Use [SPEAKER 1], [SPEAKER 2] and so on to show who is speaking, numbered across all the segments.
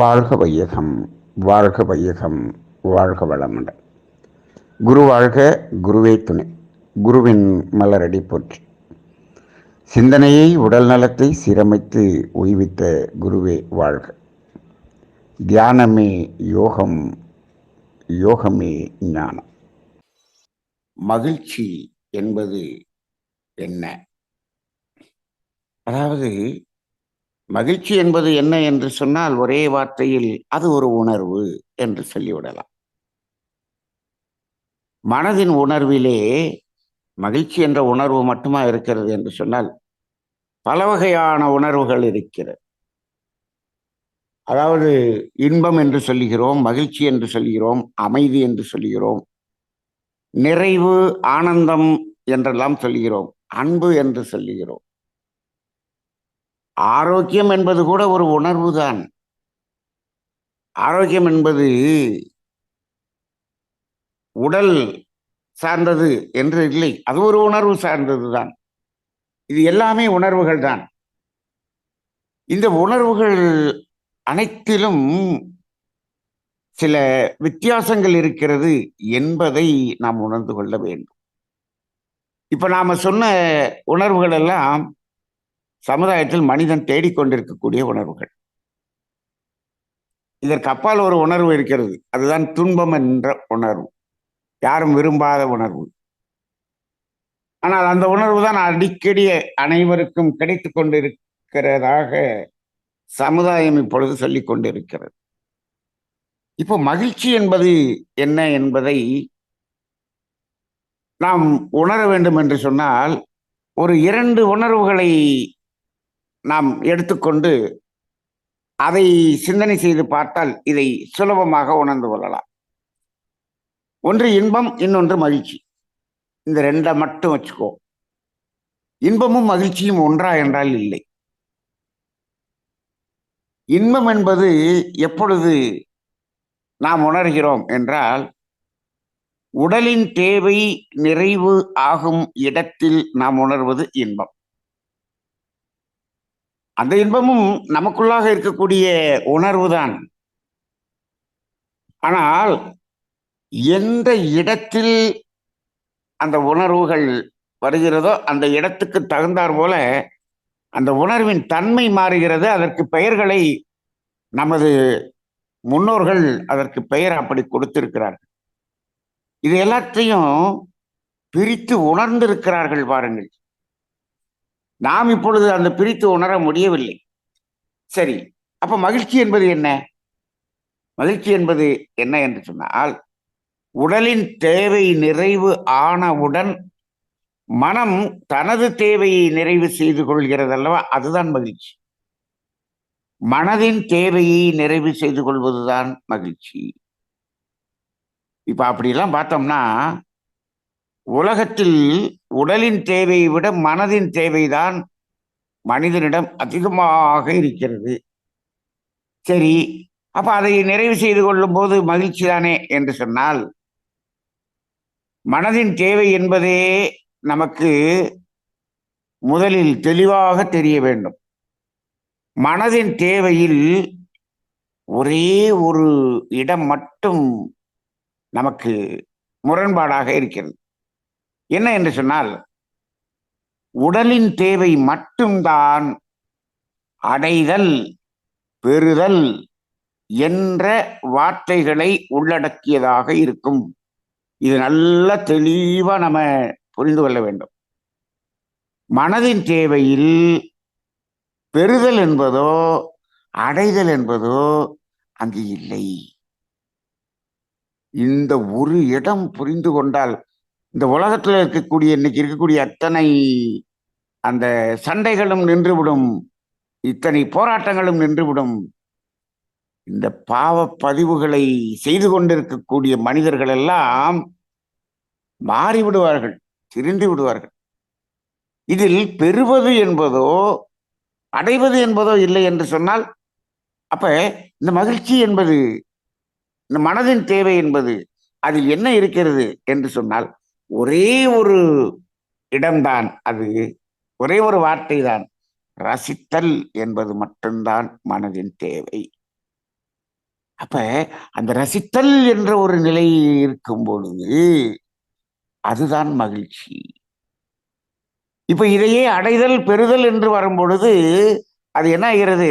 [SPEAKER 1] வாழ்க வையகம், வாழ்க வையகம், வாழ்க வளமுடன். குரு வாழ்க, குருவே துணை. குருவின் மலரடி போற்றி. சிந்தனையை உடல் நலத்தை சீரமைத்து உய்வித்த குருவே வாழ்க. தியானமே யோகம், யோகமே ஞானம். மகிழ்ச்சி என்பது என்ன? அதாவது மகிழ்ச்சி என்பது என்ன என்று சொன்னால் ஒரே வார்த்தையில் அது ஒரு உணர்வு என்று சொல்லிவிடலாம். மனதின் உணர்விலே மகிழ்ச்சி என்ற உணர்வு மட்டுமா இருக்கிறது என்று சொன்னால் பல வகையான உணர்வுகள் இருக்கிறது. அதாவது இன்பம் என்று சொல்லுகிறோம், மகிழ்ச்சி என்று சொல்கிறோம், அமைதி என்று சொல்கிறோம், நிறைவு, ஆனந்தம் என்றெல்லாம் சொல்கிறோம், அன்பு என்று சொல்லுகிறோம். ஆரோக்கியம் என்பது கூட ஒரு உணர்வு தான். ஆரோக்கியம் என்பது உடல் சார்ந்தது என்று இல்லை, அது ஒரு உணர்வு சார்ந்தது தான். இது எல்லாமே உணர்வுகள் தான். இந்த உணர்வுகள் அனைத்திலும் சில வித்தியாசங்கள் இருக்கிறது என்பதை நாம் உணர்ந்து கொள்ள வேண்டும். இப்ப நாம சொன்ன உணர்வுகள் எல்லாம் சமுதாயத்தில் மனிதன் தேடிக்கொண்டிருக்கக்கூடிய உணர்வுகள். இதற்கு அப்பால் ஒரு உணர்வு இருக்கிறது, அதுதான் துன்பம் என்ற உணர்வு, யாரும் விரும்பாத உணர்வு. ஆனால் அந்த உணர்வு தான் அடிக்கடி அனைவருக்கும் கிடைத்துக் கொண்டிருக்கிறதாக சமுதாயம் இப்பொழுது சொல்லிக் கொண்டிருக்கிறது. இப்போ மகிழ்ச்சி என்பது என்ன என்பதை நாம் உணர வேண்டும் என்று சொன்னால் ஒரு 2 உணர்வுகளை நாம் எடுத்துக்கொண்டு அதை சிந்தனை செய்து பார்த்தால் இதை சுலபமாக உணர்ந்து கொள்ளலாம். ஒன்று இன்பம், இன்னொன்று மகிழ்ச்சி. இந்த 2 மட்டும் வச்சுக்கோ. இன்பமும் மகிழ்ச்சியும் ஒன்றா என்றால் இல்லை. இன்பம் என்பது எப்பொழுது நாம் உணர்கிறோம் என்றால் உடலின் தேவை நிறைவு ஆகும் இடத்தில் நாம் உணர்வது இன்பம். அந்த இன்பமும் நமக்குள்ளாக இருக்கக்கூடிய உணர்வுதான். ஆனால் எந்த இடத்தில் அந்த உணர்வுகள் வருகிறதோ அந்த இடத்துக்கு தகுந்தாற் போல அந்த உணர்வின் தன்மை மாறுகிறது. அதற்கு பெயர்களை நமது முன்னோர்கள் அதற்கு பெயர் அப்படி கொடுத்திருக்கிறார்கள். இது எல்லாத்தையும் பிரித்து உணர்ந்திருக்கிறார்கள் பாருங்கள். நாம் இப்பொழுது அந்த பிரித்து உணர முடியவில்லை. சரி, அப்ப மகிழ்ச்சி என்பது என்ன? மகிழ்ச்சி என்பது என்ன என்று சொன்னால் உடலின் தேவை நிறைவு ஆனவுடன் மனம் தனது தேவையை நிறைவு செய்து கொள்கிறது அல்லவா, அதுதான் மகிழ்ச்சி. மனதின் தேவையை நிறைவு செய்து கொள்வதுதான் மகிழ்ச்சி. இப்ப அப்படிலாம் பார்த்தோம்னா உலகத்தில் உடலின் தேவையை விட மனதின் தேவைதான் மனிதனிடம் அதிகமாக இருக்கிறது. சரி, அப்ப அதை நிறைவு செய்து கொள்ளும் போது மகிழ்ச்சி தானே என்று சொன்னால் மனதின் தேவை என்பதே நமக்கு முதலில் தெளிவாக தெரிய வேண்டும். மனதின் தேவையில் ஒரே ஒரு இடம் மட்டும் நமக்கு முரண்பாடாக இருக்கிறது. என்ன என்று சொன்னால் உடலின் தேவை மட்டும்தான் அடைதல், பெறுதல் என்ற வார்த்தைகளை உள்ளடக்கியதாக இருக்கும். இது நல்ல தெளிவா நம்ம புரிந்து கொள்ள வேண்டும். மனதின் தேவையில் பெறுதல் என்பதோ அடைதல் என்பதோ அங்கு இல்லை. இந்த ஒரு இடம் புரிந்து கொண்டால் இந்த உலகத்தில் இருக்கக்கூடிய இன்னைக்கு இருக்கக்கூடிய அத்தனை அந்த சண்டைகளும் நின்றுவிடும், இத்தனை போராட்டங்களும் நின்றுவிடும். இந்த பாவ பதிவுகளை செய்து கொண்டிருக்கக்கூடிய மனிதர்கள் எல்லாம் மாறிவிடுவார்கள், திரிந்து விடுவார்கள். இதில் பெறுவது என்பதோ அடைவது என்பதோ இல்லை என்று சொன்னால் அப்ப இந்த மகிழ்ச்சி என்பது, இந்த மனதின் தேவை என்பது அதில் என்ன இருக்கிறது என்று சொன்னால் ஒரே ஒரு இடம்தான், அது ஒரே ஒரு வார்த்தை தான், ரசித்தல் என்பது மட்டும்தான் மனதின் தேவை. அப்ப அந்த ரசித்தல் என்ற ஒரு நிலை இருக்கும் பொழுது அதுதான் மகிழ்ச்சி. இப்ப இதையே அடைதல் பெறுதல் என்று வரும் பொழுது அது என்ன ஆகிறது?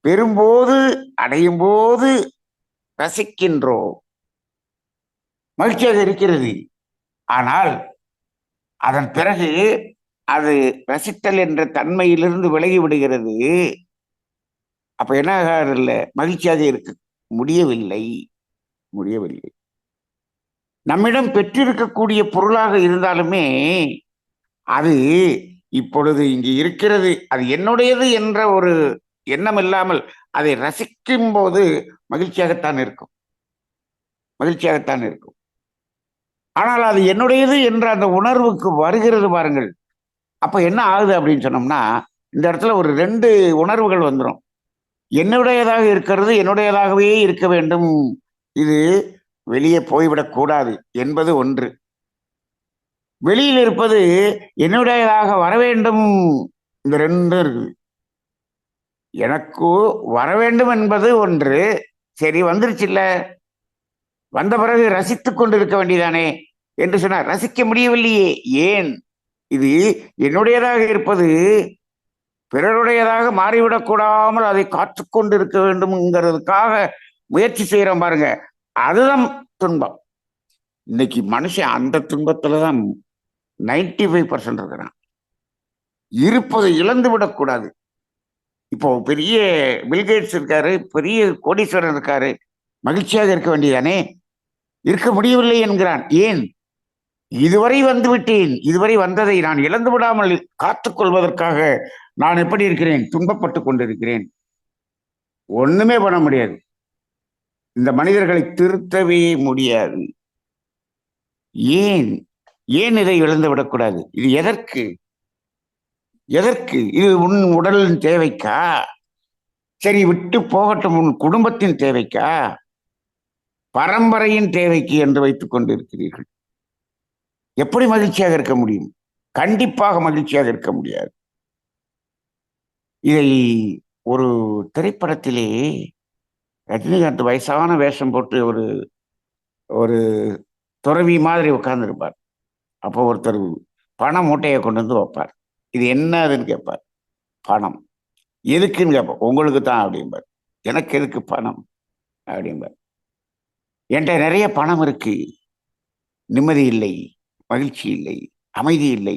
[SPEAKER 1] பெறும்போது அடையும் போது ரசிக்கின்றோம், மகிழ்ச்சியாக இருக்கிறது. ஆனால் அதன் பிறகு அது ரசித்தல் என்ற தன்மையிலிருந்து விலகி விடுகிறது. அப்ப என்ன ஆகாதில்ல, மகிழ்ச்சியாக இருக்க முடியவில்லை. முடியவில்லை. நம்மிடம் பெற்றிருக்கக்கூடிய பொருளாக இருந்தாலுமே அது இப்பொழுது இங்கு இருக்கிறது, அது என்னுடையது என்ற ஒரு எண்ணம் இல்லாமல் அதை ரசிக்கும் போது மகிழ்ச்சியாகத்தான் இருக்கும். மகிழ்ச்சியாகத்தான் இருக்கும். ஆனால் அது என்னுடையது என்ற அந்த உணர்வுக்கு வருகிறது பாருங்கள். அப்ப என்ன ஆகுது அப்படின்னு சொன்னோம்னா, இந்த இடத்துல ஒரு 2 உணர்வுகள் வந்துடும். என்னுடையதாக இருக்கிறது என்னுடையதாகவே இருக்க வேண்டும், இது வெளியே போய்விடக் கூடாது என்பது ஒன்று. வெளியில் இருப்பது என்னுடையதாக வர வேண்டும், இந்த 2 இருக்குது. எனக்கு வர வேண்டும் என்பது ஒன்று. சரி, வந்துருச்சுல்ல, வந்த பிறகு ரசித்துக் கொண்டிருக்க வேண்டியதானே என்று சொன்னார். ரசிக்க முடியவில்லையே. ஏன்? இது என்னுடையதாக இருப்பது பிறருடையதாக மாறிவிடக் கூடாமல் அதை காத்துக்கொண்டு இருக்க வேண்டும்ங்கிறதுக்காக முயற்சி செய்யறோம் பாருங்க, அதுதான் துன்பம். இன்னைக்கு மனுஷன் அந்த துன்பத்துலதான் 95% இருக்கிறான். இருப்பதை இழந்து விடக்கூடாது. இப்போ பெரிய பில்கேட்ஸ் இருக்காரு, பெரிய கோடீஸ்வரன் இருக்காரு, மகிழ்ச்சியாக இருக்க வேண்டியதானே? இருக்க முடியவில்லை என்கிறான். ஏன்? இதுவரை வந்து விட்டேன், இதுவரை வந்ததை நான் இழந்து விடாமல் காத்துக் கொள்வதற்காக நான் எப்படி இருக்கிறேன்? துன்பப்பட்டு கொண்டிருக்கிறேன். ஒண்ணுமே பண்ண முடியாது. இந்த மனிதர்களை திருத்தவே முடியாது. ஏன்? ஏன் இதை இழந்து விடக்கூடாது? இது எதற்கு? எதற்கு? இது உன் உடலின் தேவைக்கா? சரி, விட்டு போகட்டும், உன் குடும்பத்தின் தேவைக்கா? பரம்பரையின் தேவைக்கு என்று வைத்துக் கொண்டிருக்கிறீர்கள். எப்படி மகிழ்ச்சியாக இருக்க முடியும்? கண்டிப்பாக மகிழ்ச்சியாக இருக்க முடியாது. இதை ஒரு திரைப்படத்திலே ரஜினிகாந்த் வயசான வேஷம் போட்டு ஒரு ஒரு துறவி மாதிரி உட்கார்ந்துருப்பார். அப்போ ஒருத்தர் பண மூட்டையை கொண்டு வந்து வைப்பார். இது என்னதுன்னு கேட்பார். பணம். எதுக்குன்னு கேட்பார். உங்களுக்கு தான் அப்படிம்பார். எனக்கு எதுக்கு பணம் அப்படிம்பார். என்கிட்ட நிறைய பணம் இருக்கு, நிம்மதி இல்லை, மகிழ்ச்சி இல்லை, அமைதி இல்லை,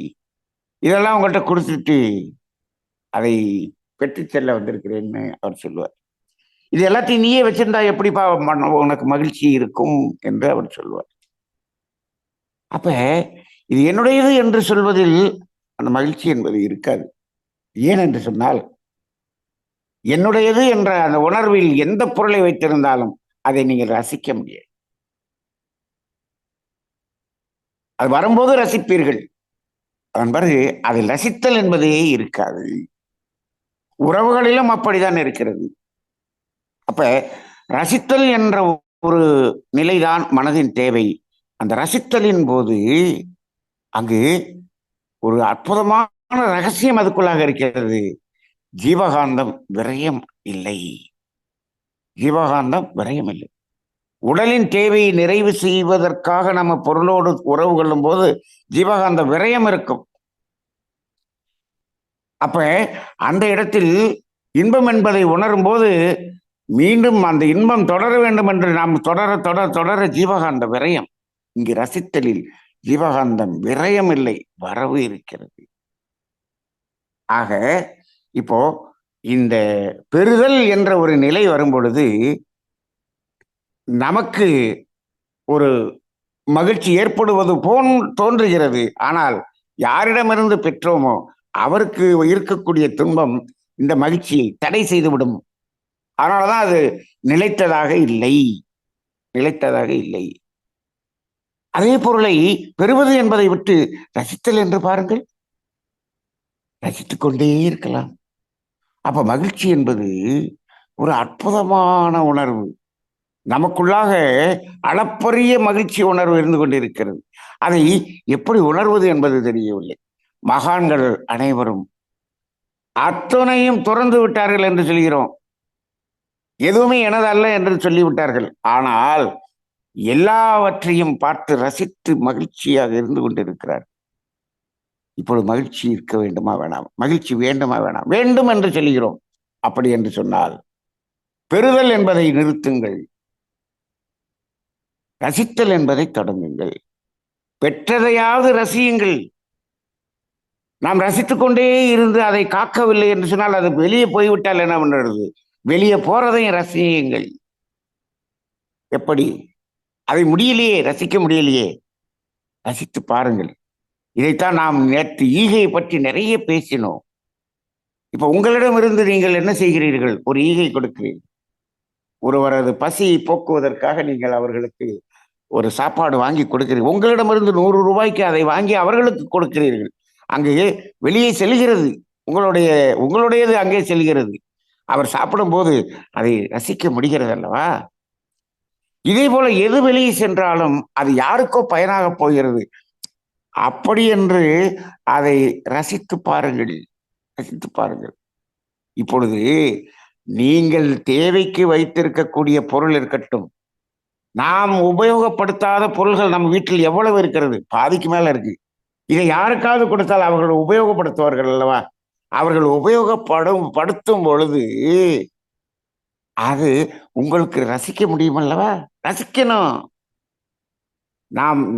[SPEAKER 1] இதெல்லாம் உங்கள்கிட்ட கொடுத்துட்டு அதை பெற்று செல்ல வந்திருக்கிறேன்னு அவர் சொல்லுவார். இது எல்லாத்தையும் நீயே வச்சிருந்தா எப்படிப்பா உனக்கு மகிழ்ச்சி இருக்கும் என்று அவர் சொல்லுவார். அப்ப இது என்னுடையது என்று சொல்வதில் அந்த மகிழ்ச்சி என்பது இருக்காது. ஏன் என்று சொன்னால், என்னுடையது என்ற அந்த உணர்வில் எந்த பொருளை வைத்திருந்தாலும் அதை நீங்கள் ரசிக்க முடியாது. அது வரும்போது ரசிப்பீர்கள், அதன் பிறகு அதில் ரசித்தல் என்பதே இருக்காது. உறவுகளிலும் அப்படித்தான் இருக்கிறது. அப்ப ரசித்தல் என்ற ஒரு நிலைதான் மனதின் தேவை. அந்த ரசித்தலின் போது அங்கு ஒரு அற்புதமான ரகசியம் அதுக்குள்ளாக இருக்கிறது. ஜீவகாந்தம் விரயம் இல்லை. ஜீவகாந்தம் விரயம் இல்லை. உடலின் தேவையை நிறைவு செய்வதற்காக நம்ம பொருளோடு உறவு கொள்ளும் போது ஜீவகாந்த விரயம் இருக்கும். அப்ப அந்த இடத்தில் இன்பம் என்பதை உணரும் போது மீண்டும் அந்த இன்பம் தொடர வேண்டும் என்று நாம் தொடர தொடர தொடர ஜீவகாந்த விரயம். இங்கு ரசித்தலில் ஜீவகாந்தம் விரயம் இல்லை, வரவு இருக்கிறது. ஆக இப்போ இந்த பெறுதல் என்ற ஒரு நிலை வரும் பொழுது நமக்கு ஒரு மகிழ்ச்சி ஏற்படுவது போல் தோன்றுகிறது. ஆனால் யாரிடமிருந்து பெற்றோமோ அவருக்கு இருக்கக்கூடிய துன்பம் இந்த மகிழ்ச்சியை தடை செய்துவிடும். அதனாலதான் அது நிலைத்ததாக இல்லை, நிலைத்ததாக இல்லை. அதே பொருளை பெறுவது என்பதை விட்டு ரசித்தல் என்று பாருங்கள், ரசித்துக் கொண்டே இருக்கலாம். அப்ப மகிழ்ச்சி என்பது ஒரு அற்புதமான உணர்வு. நமக்குள்ளாக அளப்பரிய மகிழ்ச்சி உணர்வு இருந்து கொண்டிருக்கிறது. அதை எப்படி உணர்வது என்பது தெரியவில்லை. மகான்கள் அனைவரும் அத்தனையும் துறந்து விட்டார்கள் என்று சொல்கிறோம். எதுவுமே எனதல்ல என்று சொல்லிவிட்டார்கள். ஆனால் எல்லாவற்றையும் பார்த்து ரசித்து மகிழ்ச்சியாக இருந்து கொண்டிருக்கிறார். இப்பொழுது மகிழ்ச்சி இருக்க வேண்டுமா வேணாம்? மகிழ்ச்சி வேண்டுமா வேணாம்? வேண்டும் என்று சொல்கிறோம். அப்படி என்று சொன்னால் பெறுதல் என்பதை நிறுத்துங்கள், ரசித்தல் என்பதை தொடங்குங்கள். பெற்றதையாவது ரசியுங்கள். நாம் ரசித்துக் கொண்டே இருந்து அதை காக்கவில்லை என்று சொன்னால் அது வெளியே போய்விட்டால் என்ன பண்றது? வெளியே போறதையும் ரசியுங்கள். எப்படி? அதை முடியலையே, ரசிக்க முடியலையே, ரசித்து பாருங்கள். இதைத்தான் நாம் நேற்று ஈகையை பற்றி நிறைய பேசினோம். இப்ப உங்களிடம் இருந்து நீங்கள் என்ன செய்கிறீர்கள்? ஒரு ஈகை கொடுக்கிறீர்கள். ஒருவரது பசியை போக்குவதற்காக நீங்கள் அவர்களுக்கு ஒரு சாப்பாடு வாங்கி கொடுக்கிறீர்கள். உங்களிடமிருந்து 100 ரூபாய்க்கு அதை வாங்கி அவர்களுக்கு கொடுக்கிறீர்கள். அங்கே வெளியே செல்கிறது, உங்களுடையது அங்கே செல்கிறது. அவர் சாப்பிடும் போது அதை ரசிக்க முடிகிறது அல்லவா? இதே போல எது வெளியே சென்றாலும் அது யாருக்கோ பயனாக போகிறது. அப்படி என்று அதை ரசித்து பாருங்கள், ரசித்து பாருங்கள். இப்பொழுது நீங்கள் தேவைக்கு வைத்திருக்கக்கூடிய பொருள் இருக்கட்டும், நாம் உபயோகப்படுத்தாத பொருள்கள் நம்ம வீட்டில் எவ்வளவு இருக்கிறது? பாதிக்கு மேல இருக்கு. இதை யாருக்காவது கொடுத்தால் அவர்கள் உபயோகப்படுத்துவார்கள் அல்லவா? அவர்கள் படுத்தும் பொழுது அது உங்களுக்கு ரசிக்க முடியும் அல்லவா? ரசிக்கணும்.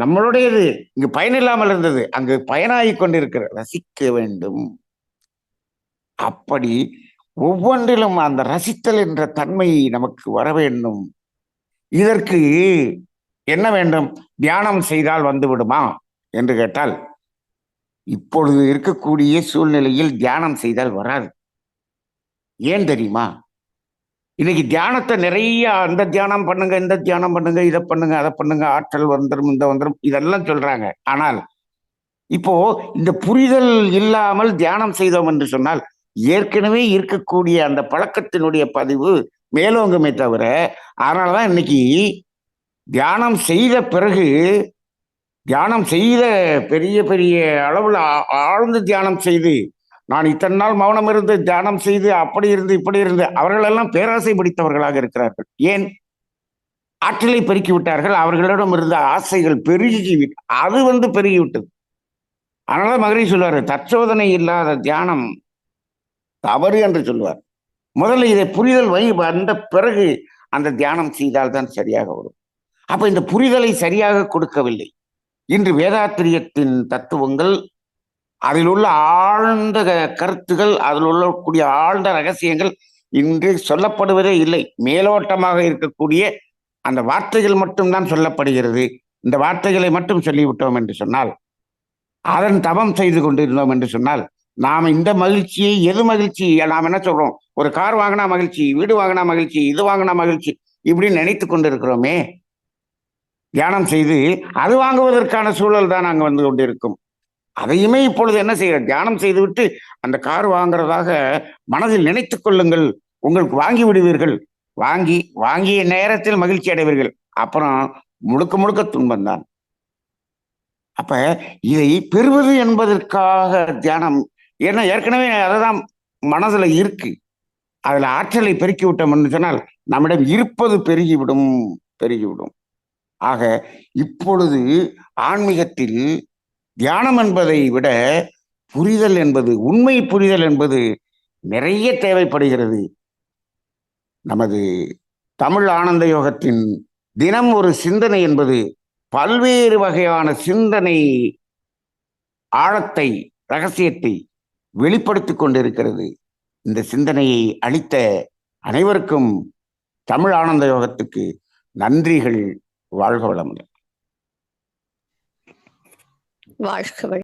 [SPEAKER 1] நம்மளுடையது இங்கு பயனில்லாமல் இருந்தது, அங்கு பயனாகி கொண்டிருக்கிற ரசிக்க வேண்டும். அப்படி ஒவ்வொன்றிலும் அந்த ரசித்தல் என்ற தன்மை நமக்கு வர வேண்டும். இதற்கு என்ன வேண்டும்? தியானம் செய்தால் வந்து விடுமா என்று கேட்டால், இப்பொழுது இருக்கக்கூடிய சூழ்நிலையில் தியானம் செய்தால் வராது. ஏன் தெரியுமா? இன்னைக்கு தியானத்தை நிறைய அந்த தியானம் பண்ணுங்க, இந்த தியானம் பண்ணுங்க, இதை பண்ணுங்க, அதை பண்ணுங்க, ஆற்றல் வந்துடும், இந்த வந்துடும், இதெல்லாம் சொல்றாங்க. ஆனால் இப்போ இந்த புரிதல் இல்லாமல் தியானம் செய்தோம் என்று சொன்னால் ஏற்கனவே இருக்கக்கூடிய அந்த பழக்கத்தினுடைய பதிவு மேலோங்குமே தவிர, அதனாலதான் இன்னைக்கு தியானம் செய்த பிறகு, தியானம் செய்த பெரிய பெரிய அளவில் ஆழ்ந்து தியானம் செய்து, நான் இத்தனை நாள் மௌனம் இருந்து தியானம் செய்து அப்படி இருந்து இப்படி இருந்து, அவர்கள் எல்லாம் பேராசை பிடித்தவர்களாக இருக்கிறார்கள். ஏன்? ஆற்றலை பெருக்கி விட்டார்கள். அவர்களிடம் இருந்த ஆசைகள் பெருகி அது பெருகிவிட்டது. அதனால மகரிஷி சொல்லுவாரு, தற்சோதனை இல்லாத தியானம் தவறு என்று சொல்லுவார். முதல்ல இதை புரிதல் வந்த பிறகு அந்த தியானம் செய்தால்தான் சரியாக வரும். அப்ப இந்த புரிதலை சரியாக கொடுக்கவில்லை. இன்று வேதாத்திரியத்தின் தத்துவங்கள், அதில் உள்ள ஆழ்ந்த கருத்துகள், அதில் உள்ளக்கூடிய ஆழ்ந்த ரகசியங்கள் இன்று சொல்லப்படுவதே இல்லை. மேலோட்டமாக இருக்கக்கூடிய அந்த வார்த்தைகள் மட்டும்தான் சொல்லப்படுகிறது. இந்த வார்த்தைகளை மட்டும் சொல்லிவிட்டோம் என்று சொன்னால், அதன் தவம் செய்து கொண்டிருந்தோம் என்று சொன்னால், நாம் இந்த மகிழ்ச்சியை, எது மகிழ்ச்சி? நாம் என்ன சொல்றோம்? ஒரு கார் வாங்கினா மகிழ்ச்சி, வீடு வாங்கினா மகிழ்ச்சி, இது வாங்கினா மகிழ்ச்சி, இப்படின்னு நினைத்து கொண்டிருக்கிறோமே. தியானம் செய்து அது வாங்குவதற்கான சூழல் தான் அங்கே வந்து கொண்டிருக்கும். அதையுமே இப்பொழுது என்ன செய்யறோம்? தியானம் செய்துவிட்டு அந்த கார் வாங்குறதாக மனதில் நினைத்துக் கொள்ளுங்கள், உங்களுக்கு வாங்கி விடுவீர்கள். வாங்கிய நேரத்தில் மகிழ்ச்சி அடைவீர்கள். அப்புறம் முழுக்க முழுக்க துன்பம்தான். அப்ப இதை பெறுவது என்பதற்காக தியானம், ஏன்னா ஏற்கனவே அததான் மனதுல இருக்கு. அதுல ஆற்றலை பெருக்கி விட்டோம்னு சொன்னால் நம்மிடம் இருப்பது பெருகிவிடும். ஆக இப்பொழுது ஆன்மீகத்தில் தியானம் என்பதை விட புரிதல் என்பது, உண்மை புரிதல் என்பது நிறைய தேவைப்படுகிறது. நமது தமிழ் ஆனந்த யோகத்தின் தினம் ஒரு சிந்தனை என்பது பல்வேறு வகையான சிந்தனை ஆழத்தை, ரகசியத்தை வெளிப்படுத்திக் கொண்டிருக்கிறது. இந்த சிந்தனையை அளித்த அனைவருக்கும் தமிழ் ஆனந்த யோகத்துக்கு நன்றிகள். வாழ்க வளமுடன்.
[SPEAKER 2] வாழ்க